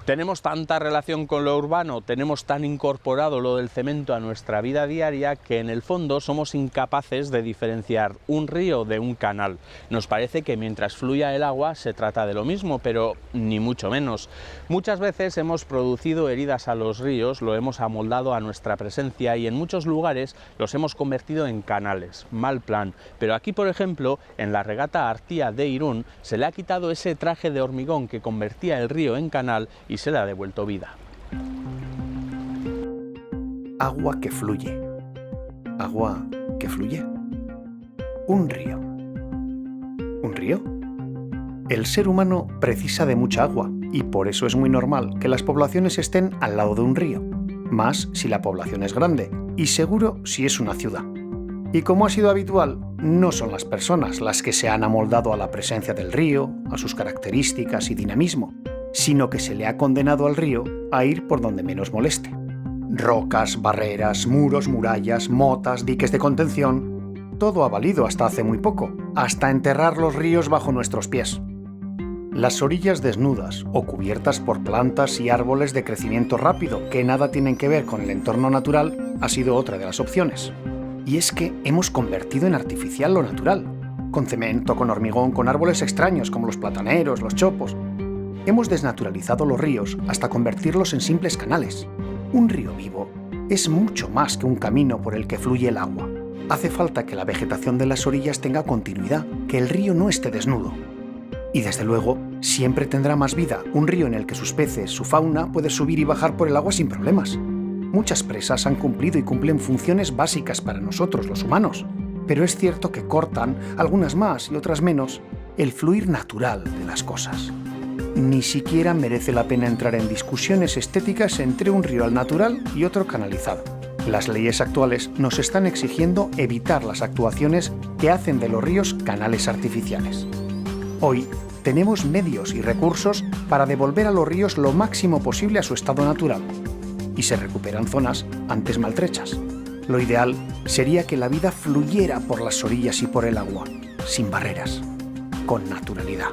Tenemos tanta relación con lo urbano, tenemos tan incorporado lo del cemento a nuestra vida diaria que en el fondo somos incapaces de diferenciar un río de un canal. Nos parece que mientras fluya el agua se trata de lo mismo, pero ni mucho menos. Muchas veces hemos producido heridas a los ríos, lo hemos amoldado a nuestra presencia y en muchos lugares los hemos convertido en canales. Mal plan. Pero aquí, por ejemplo, en la regata Artia de Irún, se le ha quitado ese traje de hormigón que convertía el río en canal y se le ha devuelto vida. Agua que fluye. Agua que fluye. Un río. ¿Un río? El ser humano precisa de mucha agua y por eso es muy normal que las poblaciones estén al lado de un río, más si la población es grande y seguro si es una ciudad. Y como ha sido habitual, no son las personas las que se han amoldado a la presencia del río, a sus características y dinamismo, sino que se le ha condenado al río a ir por donde menos moleste. Rocas, barreras, muros, murallas, motas, diques de contención, todo ha valido hasta hace muy poco, hasta enterrar los ríos bajo nuestros pies. Las orillas desnudas o cubiertas por plantas y árboles de crecimiento rápido que nada tienen que ver con el entorno natural ha sido otra de las opciones. Y es que hemos convertido en artificial lo natural, con cemento, con hormigón, con árboles extraños como los plataneros, los chopos. Hemos desnaturalizado los ríos hasta convertirlos en simples canales. Un río vivo es mucho más que un camino por el que fluye el agua. Hace falta que la vegetación de las orillas tenga continuidad, que el río no esté desnudo. Y desde luego, siempre tendrá más vida un río en el que sus peces, su fauna, puede subir y bajar por el agua sin problemas. Muchas presas han cumplido y cumplen funciones básicas para nosotros, los humanos, pero es cierto que cortan, algunas más y otras menos, el fluir natural de las cosas. Ni siquiera merece la pena entrar en discusiones estéticas entre un río al natural y otro canalizado. Las leyes actuales nos están exigiendo evitar las actuaciones que hacen de los ríos canales artificiales. Hoy tenemos medios y recursos para devolver a los ríos lo máximo posible a su estado natural y se recuperan zonas antes maltrechas. Lo ideal sería que la vida fluyera por las orillas y por el agua, sin barreras, con naturalidad.